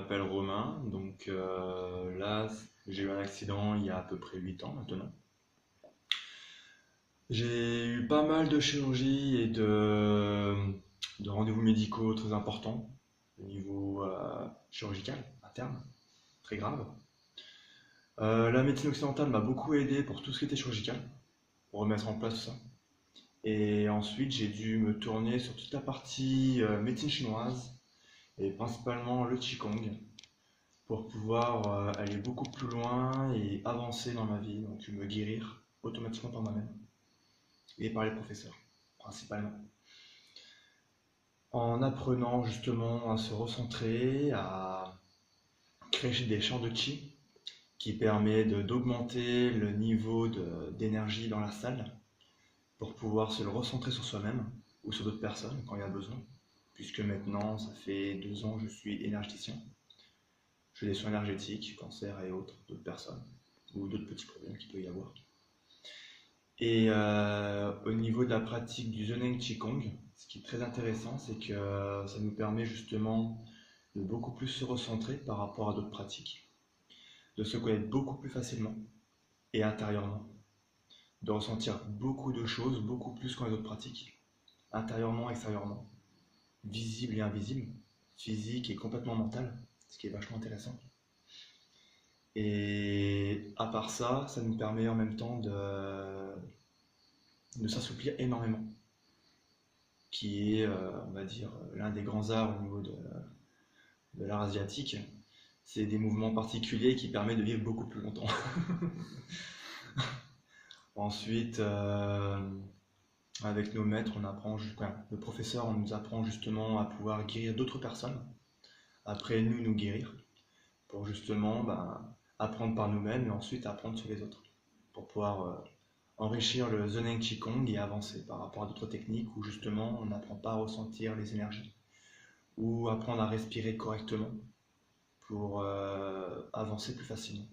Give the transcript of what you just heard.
m'appelle Romain, donc là j'ai eu un accident il y a à peu près 8 ans maintenant. J'ai eu pas mal de chirurgies et de rendez-vous médicaux très importants au niveau chirurgical à terme, très grave. La médecine occidentale m'a beaucoup aidé pour tout ce qui était chirurgical, pour remettre en place tout ça. Et ensuite j'ai dû me tourner sur toute la partie médecine chinoise et principalement le Qigong pour pouvoir aller beaucoup plus loin et avancer dans ma vie, donc me guérir automatiquement par moi-même et par les professeurs, principalement. En apprenant justement à se recentrer, à créer des champs de chi qui permet d'augmenter le niveau d'énergie dans la salle pour pouvoir se le recentrer sur soi-même ou sur d'autres personnes quand il y a besoin, puisque maintenant ça fait 2 ans que je suis énergéticien. Je fais des soins énergétiques, cancer et autres, d'autres personnes, ou d'autres petits problèmes qu'il peut y avoir. Et au niveau de la pratique du Zen Qigong, ce qui est très intéressant, c'est que ça nous permet justement de beaucoup plus se recentrer par rapport à d'autres pratiques, de se connaître beaucoup plus facilement et intérieurement, de ressentir beaucoup de choses, beaucoup plus que les autres pratiques, intérieurement, extérieurement, visible et invisible, physique et complètement mental, ce qui est vachement intéressant. Et à part ça, ça nous permet en même temps de s'assouplir énormément, qui est, on va dire, l'un des grands arts au niveau de l'art asiatique. C'est des mouvements particuliers qui permettent de vivre beaucoup plus longtemps. Ensuite, avec nos maîtres, le professeur on nous apprend justement à pouvoir guérir d'autres personnes, après nous guérir, pour justement apprendre par nous-mêmes et ensuite apprendre sur les autres, pour pouvoir enrichir le Zen Qigong et avancer par rapport à d'autres techniques où justement on n'apprend pas à ressentir les énergies ou apprendre à respirer correctement pour avancer plus facilement.